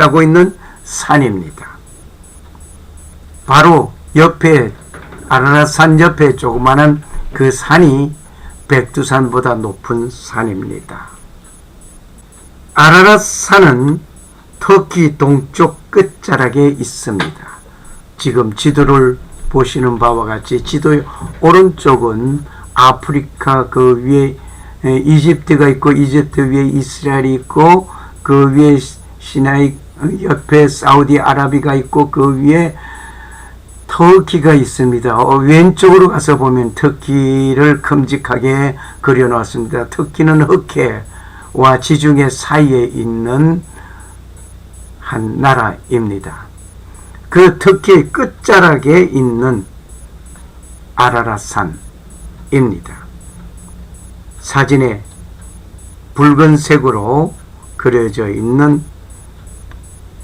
하고 있는 산입니다. 바로 옆에 아라랏산 옆에 조그마한 그 산이 백두산보다 높은 산입니다. 아라랏산은 터키 동쪽 끝자락에 있습니다. 지금 지도를 보시는 바와 같이 지도의 오른쪽은 아프리카, 그 위에 이집트가 있고 이집트 위에 이스라엘이 있고 그 위에 시나이 옆에 사우디아라비아가 있고 그 위에 터키가 있습니다. 왼쪽으로 가서 보면 터키를 큼직하게 그려놓았습니다. 터키는 흑해와 지중해 사이에 있는 한 나라입니다. 그 터키의 끝자락에 있는 아라랏산입니다. 사진에 붉은색으로 그려져 있는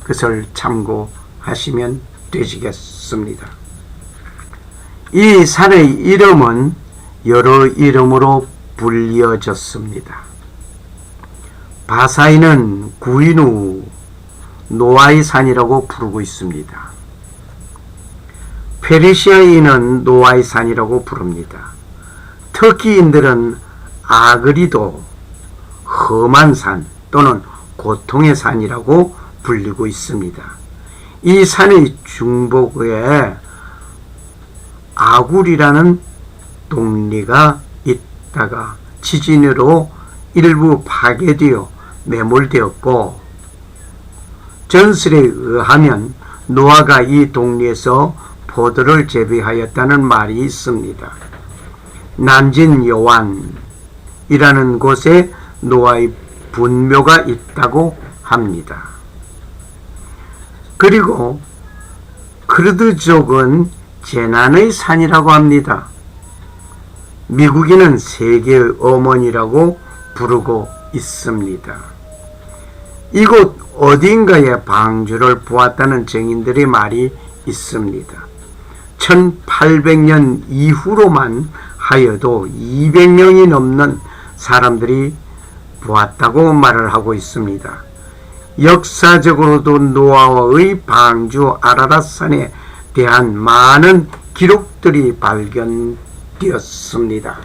것을 참고하시면 되시겠습니다. 이 산의 이름은 여러 이름으로 불려졌습니다. 바사이는 구인 노아의 산이라고 부르고 있습니다. 페르시아인은 노아의 산이라고 부릅니다. 터키인들은 아그리도 험한 산 또는 고통의 산이라고 불리고 있습니다. 이 산의 중복에 아굴이라는 동리가 있다가 지진으로 일부 파괴되어 매몰되었고, 전설에 의하면 노아가 이 동리에서 포도를 재배하였다는 말이 있습니다. 남진 요완이라는 곳에 노아의 분묘가 있다고 합니다. 그리고 크르드족은 재난의 산이라고 합니다. 미국인은 세계의 어머니라고 부르고 있습니다. 이곳 어딘가에 방주를 보았다는 증인들의 말이 있습니다. 1800년 이후로만 하여도 200명이 넘는 사람들이 보았다고 말을 하고 있습니다. 역사적으로도 노아의 방주 아라랏산에 대한 많은 기록들이 발견되었습니다.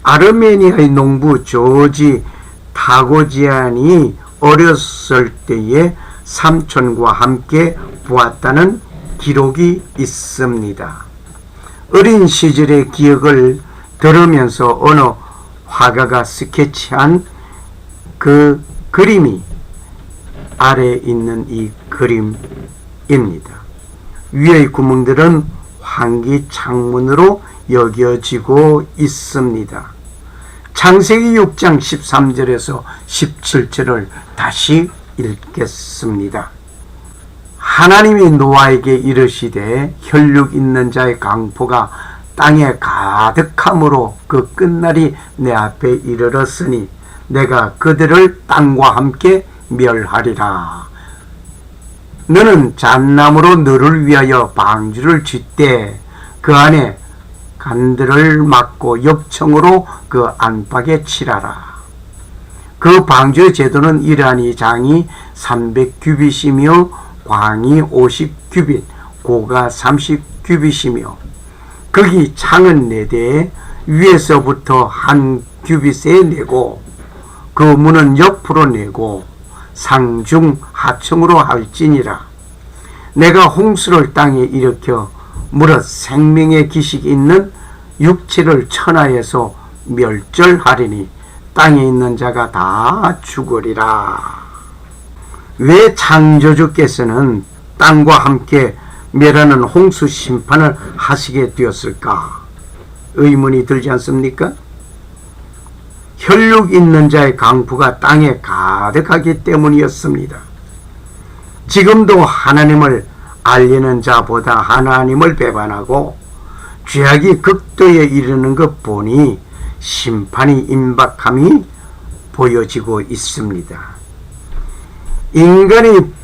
아르메니아의 농부 조지 타고지안이 어렸을 때에 삼촌과 함께 보았다는 기록이 있습니다. 어린 시절의 기억을 들으면서 어느 화가가 스케치한 그 그림이 아래에 있는 이 그림입니다. 위의 구멍들은 환기 창문으로 여겨지고 있습니다. 창세기 6장 13절에서 17절을 다시 읽겠습니다. 하나님이 노아에게 이르시되 혈육 있는 자의 강포가 땅에 가득함으로 그 끝날이 내 앞에 이르렀으니 내가 그들을 땅과 함께 멸하리라. 너는 잣나무로 너를 위하여 방주를 짓되 그 안에 간들을 막고 엽청으로 그 안팎에 칠하라. 그 방주의 제도는 이러하니 장이 300규빗이며 광이 50규빗, 고가 30규빗이며 거기 창은 4대 위에서부터 한 규빗에 내고 그 문은 옆으로 내고 상중 하층으로 할지니라. 내가 홍수를 땅에 일으켜 무릇 생명의 기식이 있는 육체를 천하에서 멸절하리니 땅에 있는 자가 다 죽으리라. 왜 창조주께서는 땅과 함께 멸하는 홍수 심판을 하시게 되었을까? 의문이 들지 않습니까? 혈육 있는 자의 강포가 땅에 가득하기 때문이었습니다. 지금도 하나님을 알리는 자보다 하나님을 배반하고 죄악이 극도에 이르는 것 보니 심판이 임박함이 보여지고 있습니다. 인간이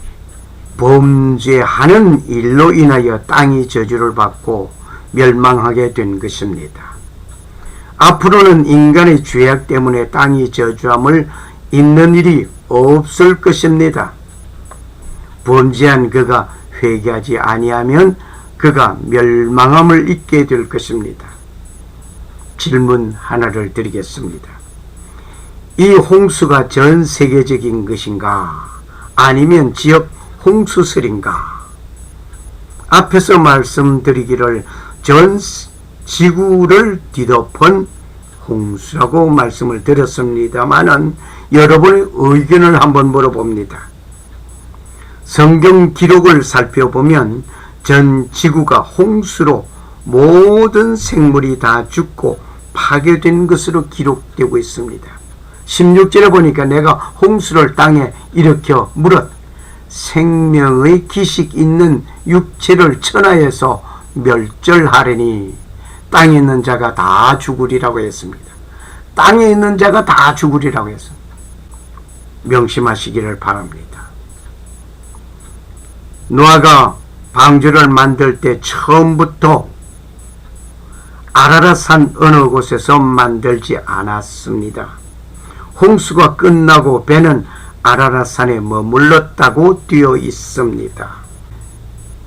범죄하는 일로 인하여 땅이 저주를 받고 멸망하게 된 것입니다. 앞으로는 인간의 죄악 때문에 땅이 저주함을 잊는 일이 없을 것입니다. 범죄한 그가 회개하지 아니하면 그가 멸망함을 입게 될 것입니다. 질문 하나를 드리겠습니다. 이 홍수가 전 세계적인 것인가? 아니면 지역 홍수설인가? 앞에서 말씀드리기를 전 지구를 뒤덮은 홍수라고 말씀을 드렸습니다마는 여러분의 의견을 한번 물어봅니다. 성경 기록을 살펴보면 전 지구가 홍수로 모든 생물이 다 죽고 파괴된 것으로 기록되고 있습니다. 16절에 보니까 내가 홍수를 땅에 일으켜 물었 생명의 기식 있는 육체를 천하에서 멸절하려니 땅에 있는 자가 다 죽으리라고 했습니다. 땅에 있는 자가 다 죽으리라고 했습니다. 명심하시기를 바랍니다. 노아가 방주를 만들 때 처음부터 아라랏산 어느 곳에서 만들지 않았습니다. 홍수가 끝나고 배는 아라랏산에 머물렀다고 되어 있습니다.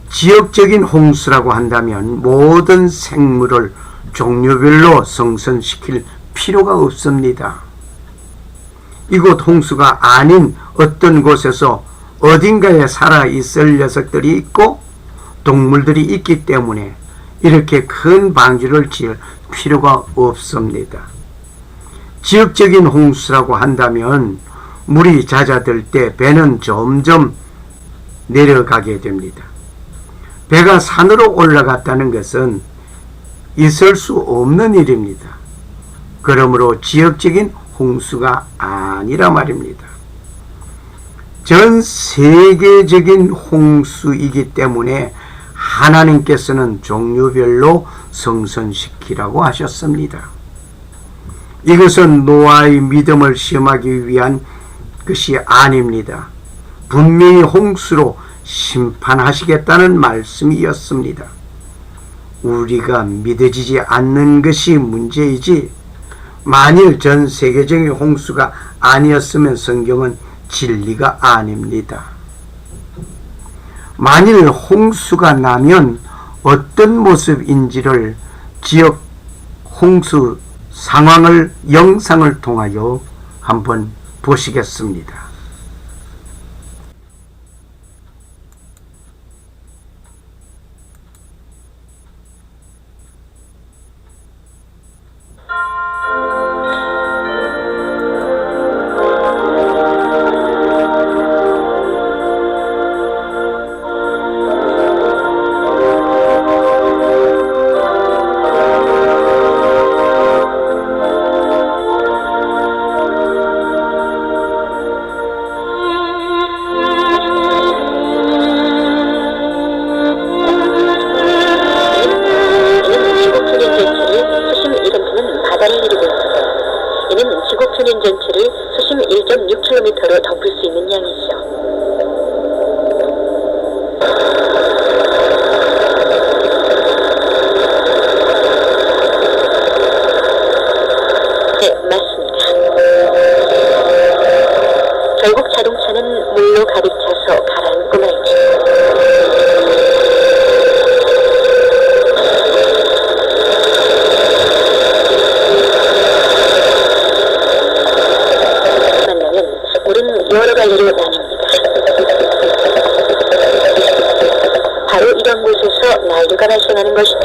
지역적인 홍수라고 한다면 모든 생물을 종류별로 성선시킬 필요가 없습니다. 이곳 홍수가 아닌 어떤 곳에서 어딘가에 살아 있을 녀석들이 있고 동물들이 있기 때문에 이렇게 큰 방주를 지을 필요가 없습니다. 지역적인 홍수라고 한다면 물이 잦아들 때 배는 점점 내려가게 됩니다. 배가 산으로 올라갔다는 것은 있을 수 없는 일입니다. 그러므로 지역적인 홍수가 아니라 말입니다. 전 세계적인 홍수이기 때문에 하나님께서는 종류별로 성선시키라고 하셨습니다. 이것은 노아의 믿음을 시험하기 위한 것이 아닙니다. 분명히 홍수로 심판하시겠다는 말씀이었습니다. 우리가 믿어지지 않는 것이 문제이지 만일 전 세계적인 홍수가 아니었으면 성경은 진리가 아닙니다. 만일 홍수가 나면 어떤 모습인지를 지역 홍수 상황을 영상을 통하여 한번 보시겠습니다. 전체를 수심 1.6km로 덮을 수 있는 양이죠. 네, 맞습니다. 결국 자동차는 물로 가득 차서 가라앉고 말죠. 여러 가지로 나뉩니다. 바로 이런 곳에서 난류가 발생하는 것이죠.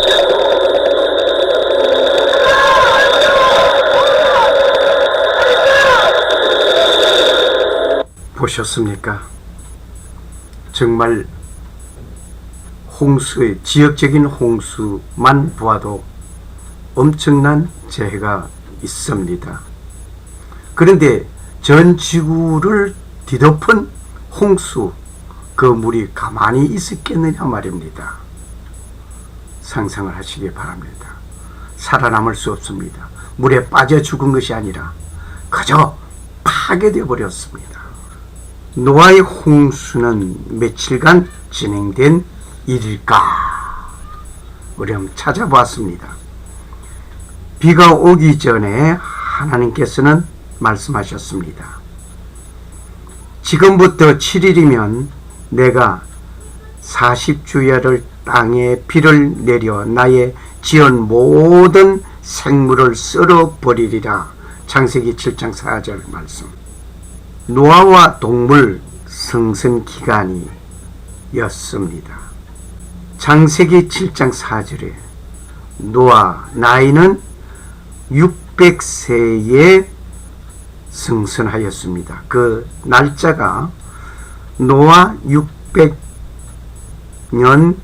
보셨습니까? 정말 홍수의 지역적인 홍수만 보아도 엄청난 재해가 있습니다. 그런데 전 지구를 뒤덮은 홍수, 그 물이 가만히 있었겠느냐 말입니다. 상상을 하시기 바랍니다. 살아남을 수 없습니다. 물에 빠져 죽은 것이 아니라 그저 파괴되어 버렸습니다. 노아의 홍수는 며칠간 진행된 일일까? 우리 한번 찾아보았습니다. 비가 오기 전에 하나님께서는 말씀하셨습니다. 지금부터 7일이면 내가 40주야를 땅에 비를 내려 나의 지은 모든 생물을 썰어버리리라. 창세기 7장 4절 말씀. 노아와 동물 성선 기간이었습니다. 창세기 7장 4절에 노아 나이는 600세에 승선하였습니다. 그 날짜가 노아 600년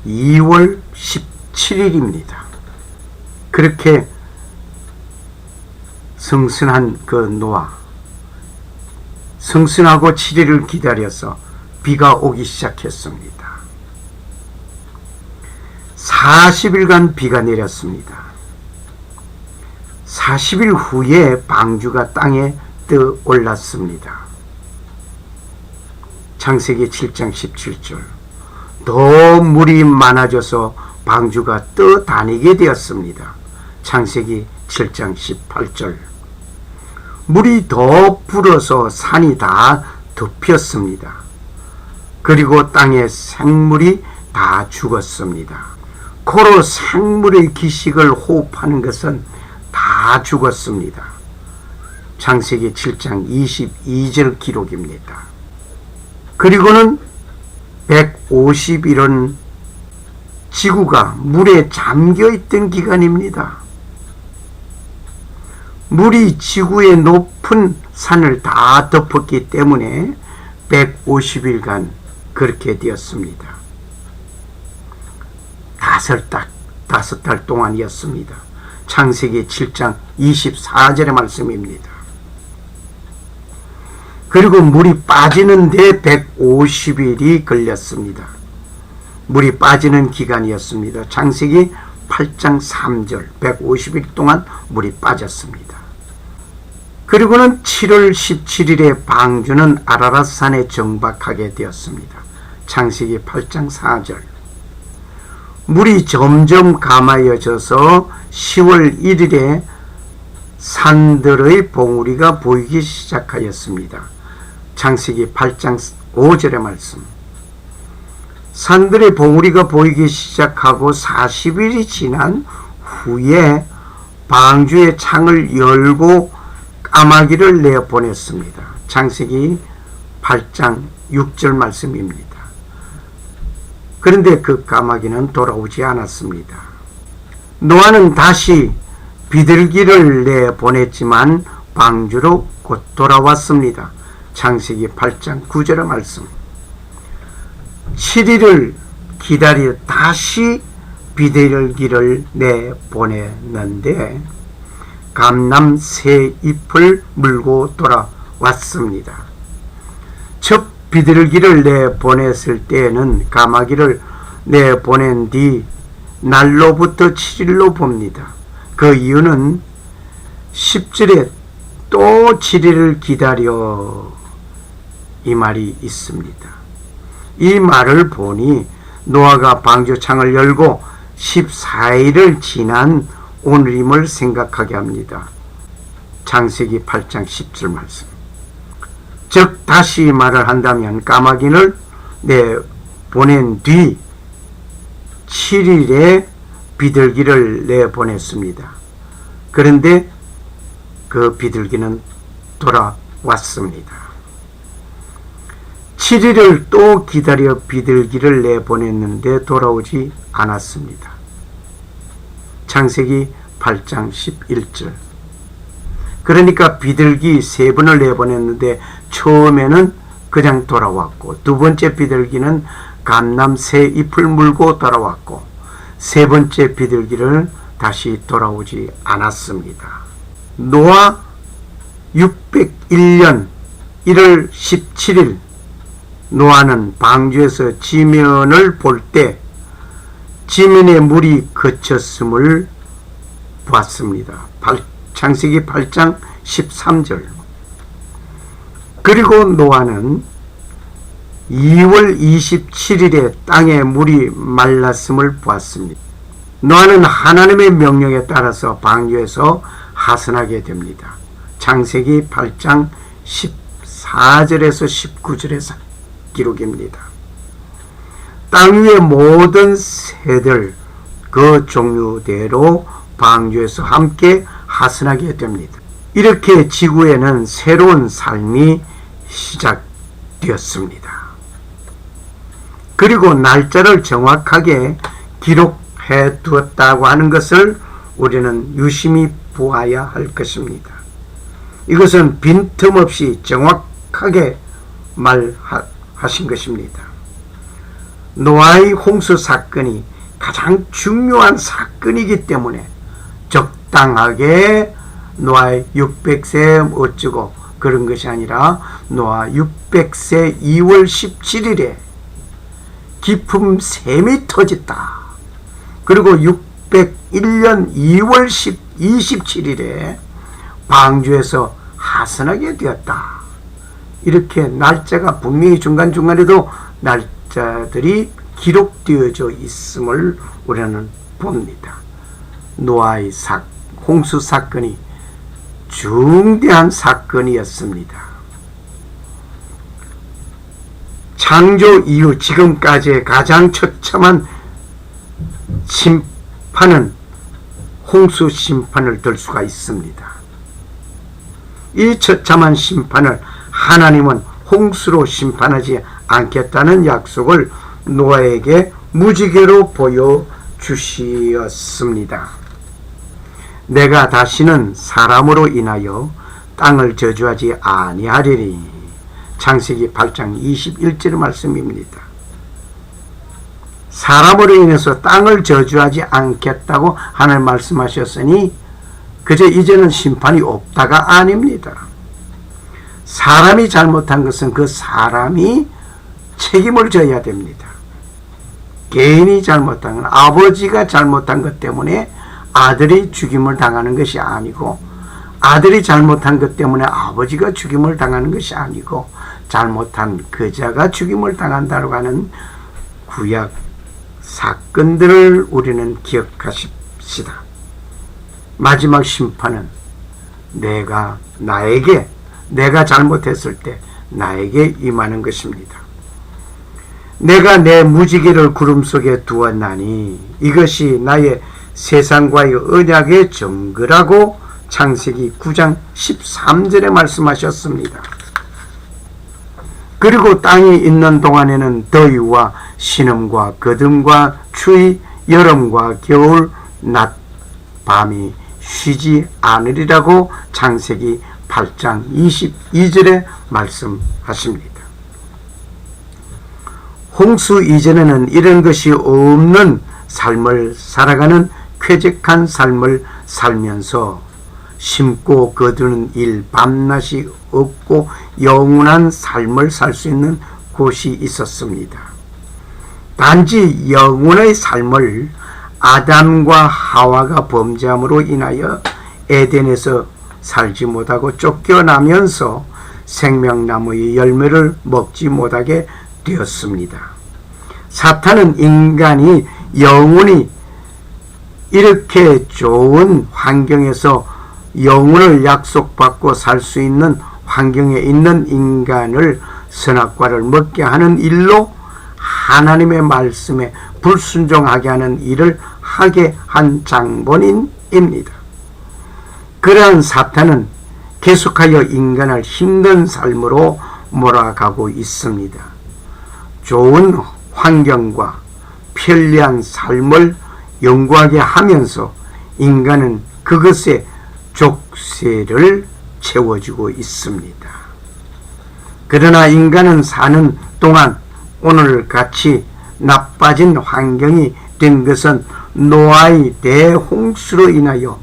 2월 17일입니다. 그렇게 승선한 그 노아, 승선하고 7일을 기다려서 비가 오기 시작했습니다. 40일간 비가 내렸습니다. 40일 후에 방주가 땅에 떠올랐습니다. 창세기 7장 17절. 더 물이 많아져서 방주가 떠다니게 되었습니다. 창세기 7장 18절. 물이 더 불어서 산이 다 덮였습니다. 그리고 땅의 생물이 다 죽었습니다. 코로 생물의 기식을 호흡하는 것은 다 죽었습니다. 창세기 7장 22절 기록입니다. 그리고는 150일은 지구가 물에 잠겨있던 기간입니다. 물이 지구의 높은 산을 다 덮었기 때문에 150일간 그렇게 되었습니다. 5달 동안이었습니다. 창세기 7장 24절의 말씀입니다. 그리고 물이 빠지는데 150일이 걸렸습니다. 물이 빠지는 기간이었습니다. 창세기 8장 3절 150일 동안 물이 빠졌습니다. 그리고는 7월 17일에 방주는 아라랏산에 정박하게 되었습니다. 창세기 8장 4절. 물이 점점 감아여져서 10월 1일에 산들의 봉우리가 보이기 시작하였습니다. 창세기 8장 5절의 말씀. 산들의 봉우리가 보이기 시작하고 40일이 지난 후에 방주의 창을 열고 까마귀를 내보냈습니다. 창세기 8장 6절 말씀입니다. 그런데 그 까마귀는 돌아오지 않았습니다. 노아는 다시 비둘기를 내보냈지만 방주로 곧 돌아왔습니다. 창세기 8장 9절의 말씀. 7일을 기다려 다시 비둘기를 내보냈는데 감람 새 잎을 물고 돌아왔습니다. 첫 비둘기를 내보냈을 때에는 까마귀를 내보낸 뒤 날로부터 7일로 봅니다. 그 이유는 10절에 또 7일을 기다려 이 말이 있습니다. 이 말을 보니 노아가 방주창을 열고 14일을 지난 오늘임을 생각하게 합니다. 창세기 8장 10절 말씀. 즉 다시 말을 한다면 까마귀를 내보낸 뒤 7일에 비둘기를 내보냈습니다. 그런데 그 비둘기는 돌아왔습니다. 7일을 또 기다려 비둘기를 내보냈는데 돌아오지 않았습니다. 창세기 8장 11절. 그러니까 비둘기 3번을 내보냈는데 처음에는 그냥 돌아왔고, 두 번째 비둘기는 감람 새 잎을 물고 돌아왔고, 세 번째 비둘기를 다시 돌아오지 않았습니다. 노아 601년 1월 17일 노아는 방주에서 지면을 볼 때 지면에 물이 그쳤음을 보았습니다. 창세기 8장 13절. 그리고 노아는 2월 27일에 땅에 물이 말랐음을 보았습니다. 노아는 하나님의 명령에 따라서 방주에서 하선하게 됩니다. 창세기 8장 14절에서 19절에서 기록입니다. 땅 위의 모든 새들 그 종류대로 방주에서 함께 하선하게 됩니다. 이렇게 지구에는 새로운 삶이 시작되었습니다. 그리고 날짜를 정확하게 기록해 두었다고 하는 것을 우리는 유심히 보아야 할 것입니다. 이것은 빈틈없이 정확하게 말하신 것입니다. 노아의 홍수 사건이 가장 중요한 사건이기 때문에 적당하게 노아의 600세 어쩌고 그런 것이 아니라 노아 600세 2월 17일에 깊은 샘이 터졌다. 그리고 601년 2월 27일에 방주에서 하선하게 되었다. 이렇게 날짜가 분명히 중간중간에도 날짜들이 기록되어져 있음을 우리는 봅니다. 노아의 홍수 사건이 중대한 사건이었습니다. 창조 이후 지금까지의 가장 처참한 심판은 홍수 심판을 들 수가 있습니다. 이 처참한 심판을 하나님은 홍수로 심판하지 않겠다는 약속을 노아에게 무지개로 보여주시었습니다. 내가 다시는 사람으로 인하여 땅을 저주하지 아니하리니 창세기 8장 21절의 말씀입니다. 사람으로 인해서 땅을 저주하지 않겠다고 하나님 말씀하셨으니 그저 이제는 심판이 없다가 아닙니다. 사람이 잘못한 것은 그 사람이 책임을 져야 됩니다. 개인이 잘못한 건 아버지가 잘못한 것 때문에 아들이 죽임을 당하는 것이 아니고 아들이 잘못한 것 때문에 아버지가 죽임을 당하는 것이 아니고 잘못한 그자가 죽임을 당한다고 하는 구약 사건들을 우리는 기억하십시다. 마지막 심판은 내가 잘못했을 때 나에게 임하는 것입니다. 내가 내 무지개를 구름 속에 두었나니 이것이 나의 세상과의 언약의 증거라고 창세기 9장 13절에 말씀하셨습니다. 그리고 땅이 있는 동안에는 더위와 신음과 거둠과 추위, 여름과 겨울, 낮, 밤이 쉬지 않으리라고 창세기 8장 22절에 말씀하십니다. 홍수 이전에는 이런 것이 없는 삶을 살아가는 쾌적한 삶을 살면서 심고 거두는 일 밤낮이 없고 영원한 삶을 살 수 있는 곳이 있었습니다. 단지 영혼의 삶을 아담과 하와가 범죄함으로 인하여 에덴에서 살지 못하고 쫓겨나면서 생명나무의 열매를 먹지 못하게 되었습니다. 사탄은 인간이 영원히 이렇게 좋은 환경에서 영혼을 약속받고 살 수 있는 환경에 있는 인간을 선악과를 먹게 하는 일로 하나님의 말씀에 불순종하게 하는 일을 하게 한 장본인입니다. 그러한 사탄은 계속하여 인간을 힘든 삶으로 몰아가고 있습니다. 좋은 환경과 편리한 삶을 연구하게 하면서 인간은 그것에 족쇄를 채워주고 있습니다. 그러나 인간은 사는 동안 오늘같이 나빠진 환경이 된 것은 노아의 대홍수로 인하여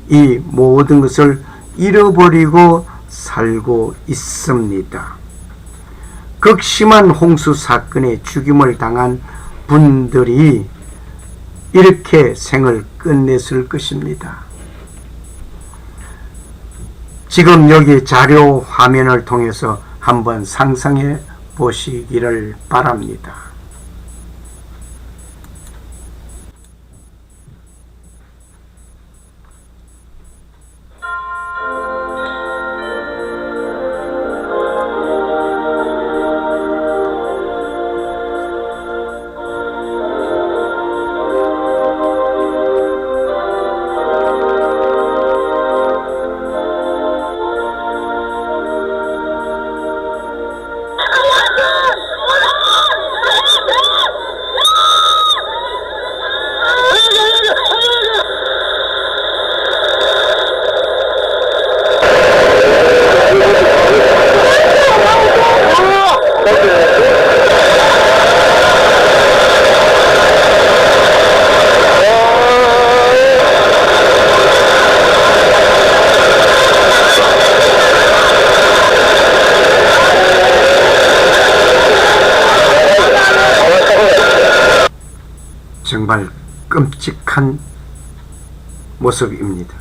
이 모든 것을 잃어버리고 살고 있습니다. 극심한 홍수 사건에 죽임을 당한 분들이 이렇게 생을 끝냈을 것입니다. 지금 여기 자료 화면을 통해서 한번 상상해 보시기를 바랍니다. 정말 끔찍한 모습입니다.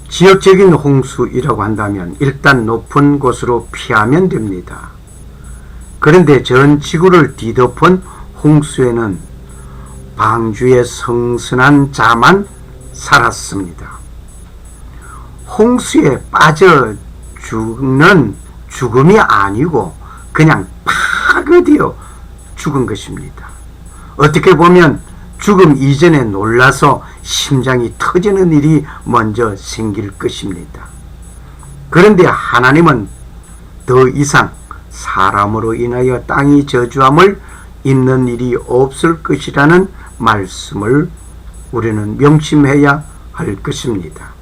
지역적인 홍수이라고 한다면 일단 높은 곳으로 피하면 됩니다. 그런데 전 지구를 뒤덮은 홍수에는 방주의 성선한 자만 살았습니다. 홍수에 빠져 죽는 죽음이 아니고 그냥 파괴되어 죽은 것입니다. 어떻게 보면 죽음 이전에 놀라서 심장이 터지는 일이 먼저 생길 것입니다. 그런데 하나님은 더 이상 사람으로 인하여 땅이 저주함을 있는 일이 없을 것이라는 말씀을 우리는 명심해야 할 것입니다.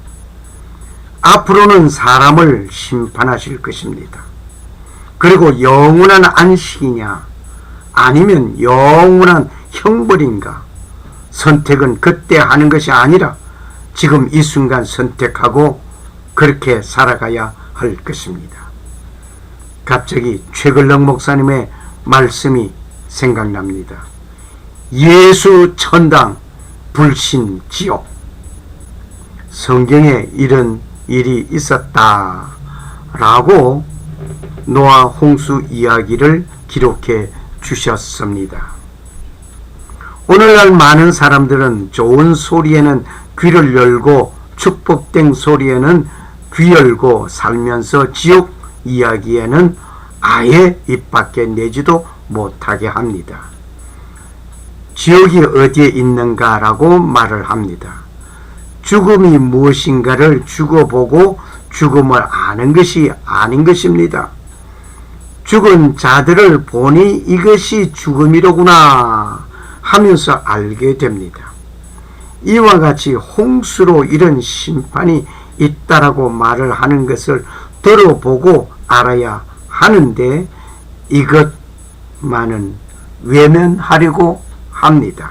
앞으로는 사람을 심판하실 것입니다. 그리고 영원한 안식이냐 아니면 영원한 형벌인가, 선택은 그때 하는 것이 아니라 지금 이 순간 선택하고 그렇게 살아가야 할 것입니다. 갑자기 최글렁 목사님의 말씀이 생각납니다. 예수 천당 불신 지옥. 성경에 이런 일이 있었다 라고 노아 홍수 이야기를 기록해 주셨습니다. 오늘날 많은 사람들은 좋은 소리에는 귀를 열고 축복된 소리에는 귀 열고 살면서 지옥 이야기에는 아예 입 밖에 내지도 못하게 합니다. 지옥이 어디에 있는가라고 말을 합니다. 죽음이 무엇인가를 죽어보고 죽음을 아는 것이 아닌 것입니다. 죽은 자들을 보니 이것이 죽음이로구나 하면서 알게 됩니다. 이와 같이 홍수로 이런 심판이 있다라고 말을 하는 것을 들어보고 알아야 하는데 이것만은 외면하려고 합니다.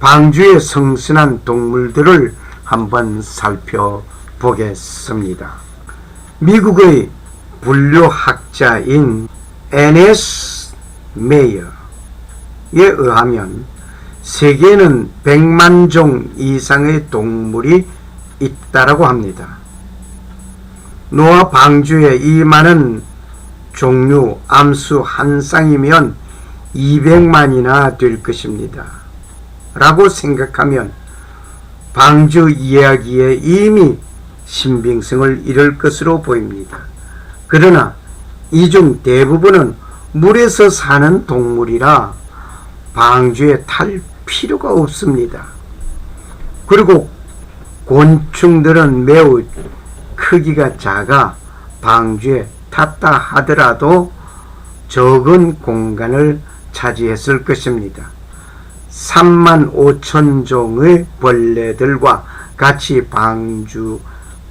방주에 성선한 동물들을 한번 살펴보겠습니다. 미국의 분류학자인 에네스 메이어에 의하면 세계에는 100만 종 이상의 동물이 있다라고 합니다. 노아 방주의 이 많은 종류 암수 한 쌍이면 200만이나 될 것입니다. 라고 생각하면 방주 이야기에 이미 신빙성을 잃을 것으로 보입니다. 그러나 이 중 대부분은 물에서 사는 동물이라 방주에 탈 필요가 없습니다. 그리고 곤충들은 매우 크기가 작아 방주에 탔다 하더라도 적은 공간을 차지했을 것입니다. 3만 5천 종의 벌레들과 같이 방주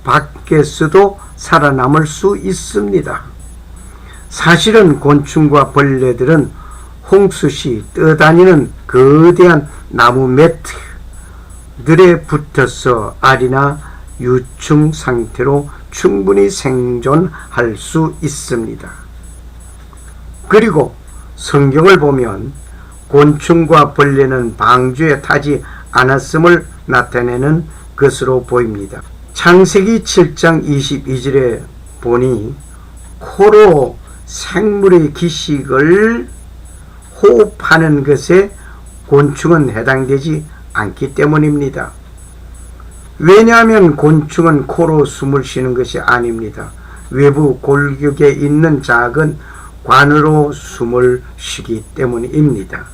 밖에서도 살아남을 수 있습니다. 사실은 곤충과 벌레들은 홍수시 떠다니는 거대한 나무 매트들에 붙어서 알이나 유충 상태로 충분히 생존할 수 있습니다. 그리고 성경을 보면 곤충과 벌레는 방주에 타지 않았음을 나타내는 것으로 보입니다. 창세기 7장 22절에 보니 코로 생물의 기식을 호흡하는 것에 곤충은 해당되지 않기 때문입니다. 왜냐하면 곤충은 코로 숨을 쉬는 것이 아닙니다. 외부 골격에 있는 작은 관으로 숨을 쉬기 때문입니다.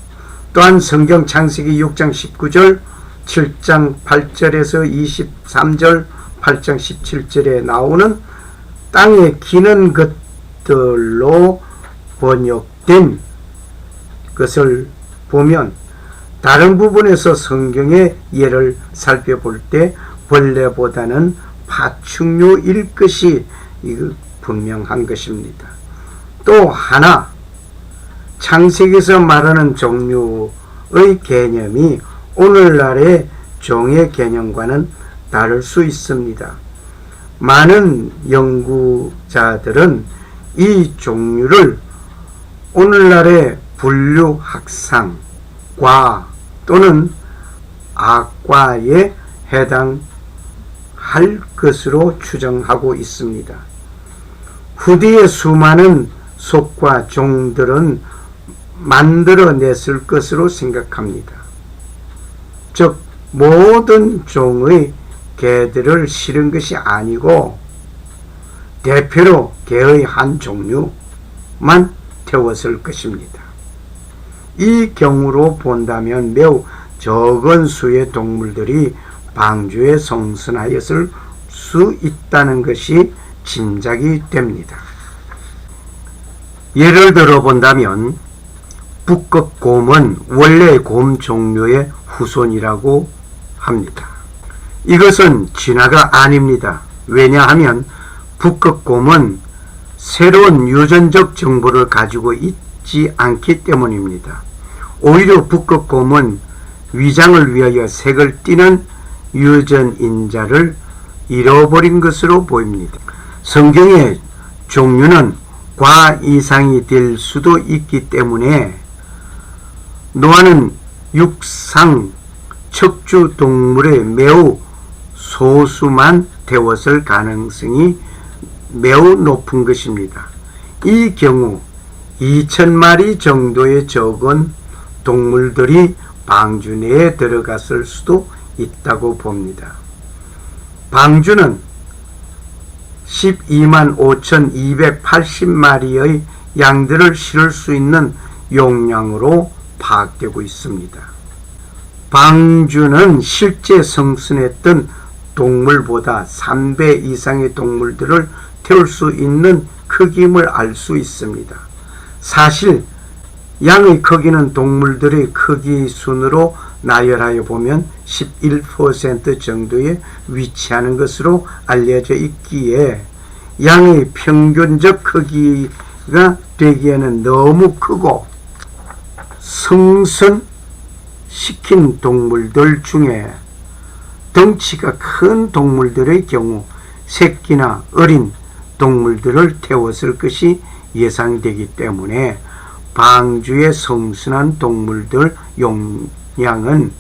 또한 성경 창세기 6장 19절, 7장 8절에서 23절, 8장 17절에 나오는 땅에 기는 것들로 번역된 것을 보면 다른 부분에서 성경의 예를 살펴볼 때 벌레보다는 파충류일 것이 분명한 것입니다. 또 하나, 창세기에서 말하는 종류의 개념이 오늘날의 종의 개념과는 다를 수 있습니다. 많은 연구자들은 이 종류를 오늘날의 분류학상, 과 또는 악과에 해당할 것으로 추정하고 있습니다. 후대의 수많은 속과 종들은 만들어냈을 것으로 생각합니다. 즉 모든 종의 개들을 실은 것이 아니고 대표로 개의 한 종류만 태웠을 것입니다. 이 경우로 본다면 매우 적은 수의 동물들이 방주에 성선하였을 수 있다는 것이 짐작이 됩니다. 예를 들어 본다면 북극곰은 원래 곰 종류의 후손이라고 합니다. 이것은 진화가 아닙니다. 왜냐하면 북극곰은 새로운 유전적 정보를 가지고 있지 않기 때문입니다. 오히려 북극곰은 위장을 위하여 색을 띠는 유전인자를 잃어버린 것으로 보입니다. 성경의 종류는 과 이상이 될 수도 있기 때문에 노아는 육상 척추 동물의 매우 소수만 태웠을 가능성이 매우 높은 것입니다. 이 경우 2,000마리 정도의 적은 동물들이 방주 내에 들어갔을 수도 있다고 봅니다. 방주는 12만 5,280마리의 양들을 실을 수 있는 용량으로 파악되고 있습니다. 방주는 실제 성선했던 동물보다 3배 이상의 동물들을 태울 수 있는 크기임을 알 수 있습니다. 사실 양의 크기는 동물들의 크기 순으로 나열하여 보면 11% 정도에 위치하는 것으로 알려져 있기에 양의 평균적 크기가 되기에는 너무 크고 성선시킨 동물들 중에 덩치가 큰 동물들의 경우 새끼나 어린 동물들을 태웠을 것이 예상되기 때문에 방주에 성선한 동물들 용량은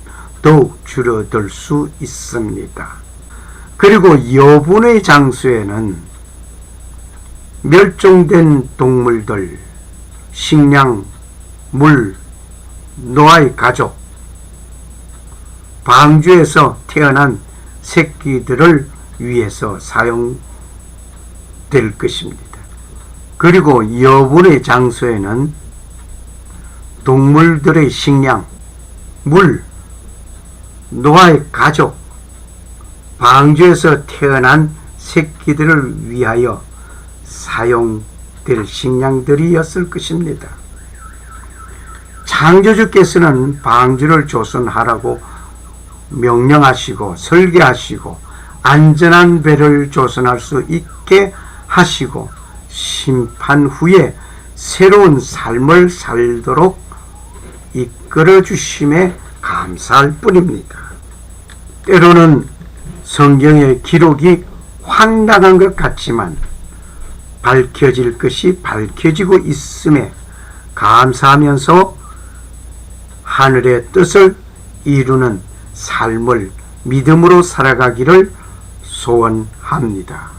더욱 줄어들 수 있습니다. 그리고 여분의 장소에는 멸종된 동물들, 식량, 물, 노아의 가족, 방주에서 태어난 새끼들을 위해서 사용될 것입니다. 그리고 여분의 장소에는 동물들의 식량, 물, 노아의 가족, 방주에서 태어난 새끼들을 위하여 사용될 식량들이었을 것입니다. 창조주께서는 방주를 조성하라고 명령하시고 설계하시고 안전한 배를 조성할 수 있게 하시고 심판 후에 새로운 삶을 살도록 이끌어 주심에 감사할 뿐입니다. 때로는 성경의 기록이 황당한 것 같지만 밝혀질 것이 밝혀지고 있음에 감사하면서 하늘의 뜻을 이루는 삶을 믿음으로 살아가기를 소원합니다.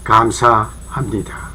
감사합니다.